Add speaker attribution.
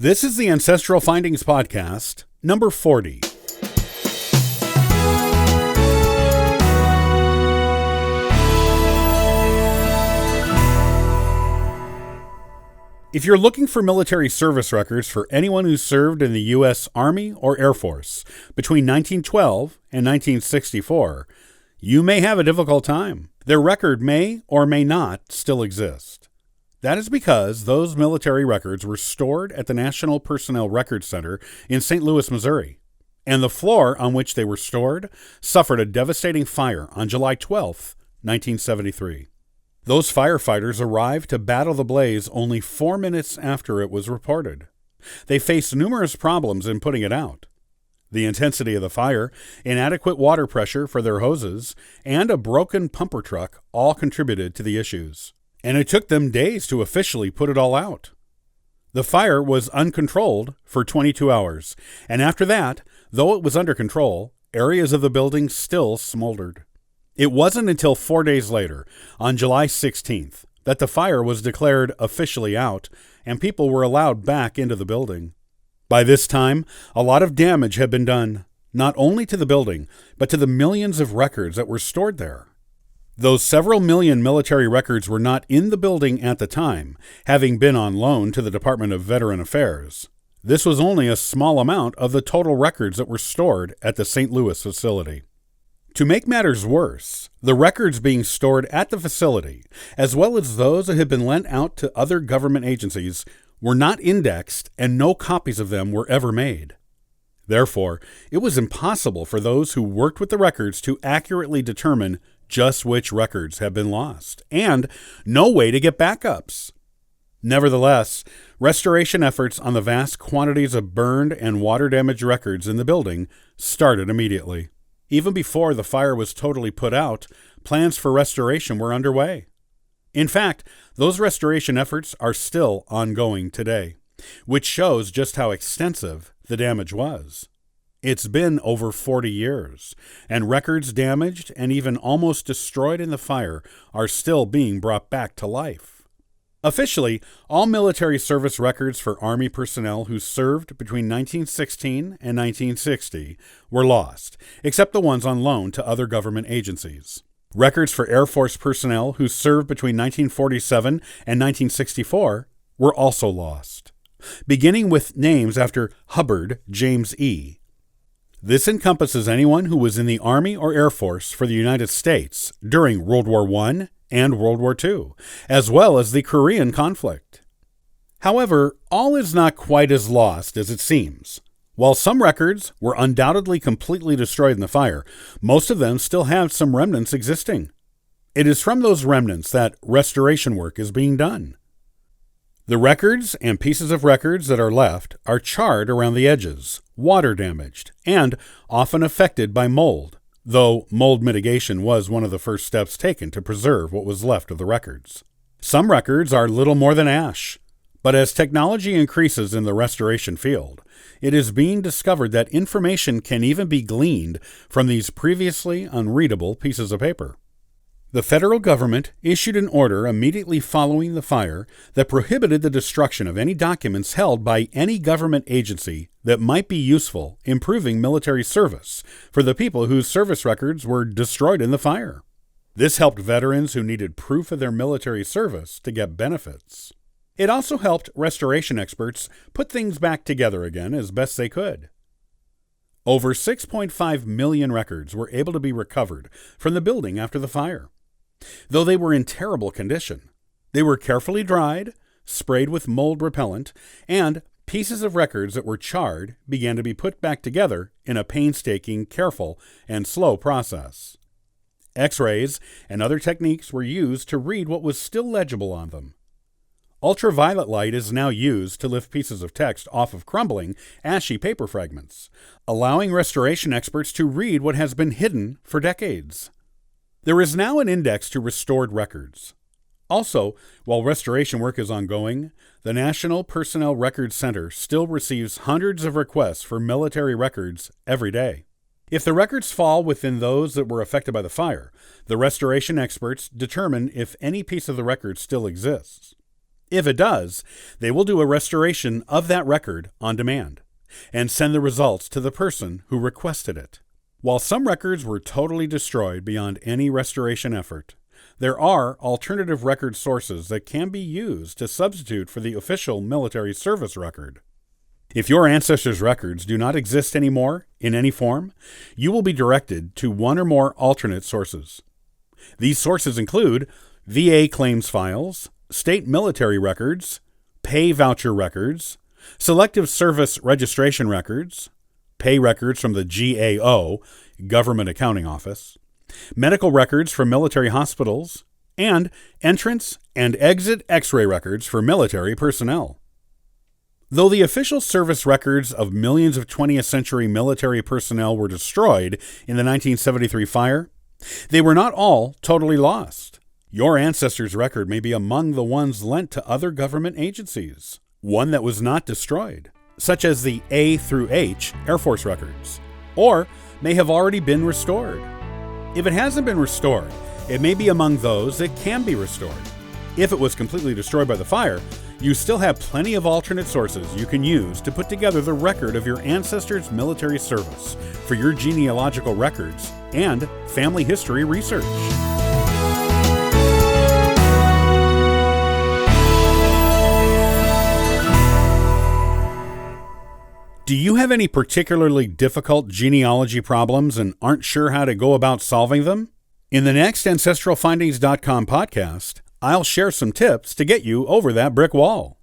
Speaker 1: This is the Ancestral Findings Podcast, number 40. If you're looking for military service records for anyone who served in the U.S. Army or Air Force between 1912 and 1964, you may have a difficult time. Their record may or may not still exist. That is because those military records were stored at the National Personnel Records Center in St. Louis, Missouri, and the floor on which they were stored suffered a devastating fire on July 12, 1973. Those firefighters arrived to battle the blaze only 4 minutes after it was reported. They faced numerous problems in putting it out. The intensity of the fire, inadequate water pressure for their hoses, and a broken pumper truck all contributed to the issues. And it took them days to officially put it all out. The fire was uncontrolled for 22 hours, and after that, though it was under control, areas of the building still smoldered. It wasn't until 4 days later, on July 16th, that the fire was declared officially out and people were allowed back into the building. By this time, a lot of damage had been done, not only to the building, but to the millions of records that were stored there. Those several million military records were not in the building at the time, having been on loan to the Department of Veteran Affairs. This was only a small amount of the total records that were stored at the St. Louis facility. To make matters worse, the records being stored at the facility, as well as those that had been lent out to other government agencies, were not indexed and no copies of them were ever made. Therefore, it was impossible for those who worked with the records to accurately determine just which records had been lost, and no way to get backups. Nevertheless, restoration efforts on the vast quantities of burned and water-damaged records in the building started immediately. Even before the fire was totally put out, plans for restoration were underway. In fact, those restoration efforts are still ongoing today, which shows just how extensive the damage was. It's been over 40 years, and records damaged and even almost destroyed in the fire are still being brought back to life. Officially, all military service records for Army personnel who served between 1916 and 1960 were lost, except the ones on loan to other government agencies. Records for Air Force personnel who served between 1947 and 1964 were also lost, beginning with names after Hubbard James E. This encompasses anyone who was in the Army or Air Force for the United States during World War I and World War II, as well as the Korean conflict. However, all is not quite as lost as it seems. While some records were undoubtedly completely destroyed in the fire, most of them still have some remnants existing. It is from those remnants that restoration work is being done. The records and pieces of records that are left are charred around the edges, water damaged, and often affected by mold, though mold mitigation was one of the first steps taken to preserve what was left of the records. Some records are little more than ash, but as technology increases in the restoration field, it is being discovered that information can even be gleaned from these previously unreadable pieces of paper. The federal government issued an order immediately following the fire that prohibited the destruction of any documents held by any government agency that might be useful in proving military service for the people whose service records were destroyed in the fire. This helped veterans who needed proof of their military service to get benefits. It also helped restoration experts put things back together again as best they could. Over 6.5 million records were able to be recovered from the building after the fire. Though they were in terrible condition, they were carefully dried, sprayed with mold repellent, and pieces of records that were charred began to be put back together in a painstaking, careful, and slow process. X-rays and other techniques were used to read what was still legible on them. Ultraviolet light is now used to lift pieces of text off of crumbling, ashy paper fragments, allowing restoration experts to read what has been hidden for decades. There is now an index to restored records. Also, while restoration work is ongoing, the National Personnel Records Center still receives hundreds of requests for military records every day. If the records fall within those that were affected by the fire, the restoration experts determine if any piece of the record still exists. If it does, they will do a restoration of that record on demand and send the results to the person who requested it. While some records were totally destroyed beyond any restoration effort, there are alternative record sources that can be used to substitute for the official military service record. If your ancestors' records do not exist anymore in any form, you will be directed to one or more alternate sources. These sources include VA claims files, state military records, pay voucher records, selective service registration records, pay records from the GAO, Government Accounting Office, medical records from military hospitals, and entrance and exit X-ray records for military personnel. Though the official service records of millions of 20th century military personnel were destroyed in the 1973 fire, they were not all totally lost. Your ancestors' record may be among the ones lent to other government agencies, one that was not destroyed, such as the A through H Air Force records, or may have already been restored. If it hasn't been restored, it may be among those that can be restored. If it was completely destroyed by the fire, you still have plenty of alternate sources you can use to put together the record of your ancestors' military service for your genealogical records and family history research. Do you have any particularly difficult genealogy problems and aren't sure how to go about solving them? In the next AncestralFindings.com podcast, I'll share some tips to get you over that brick wall.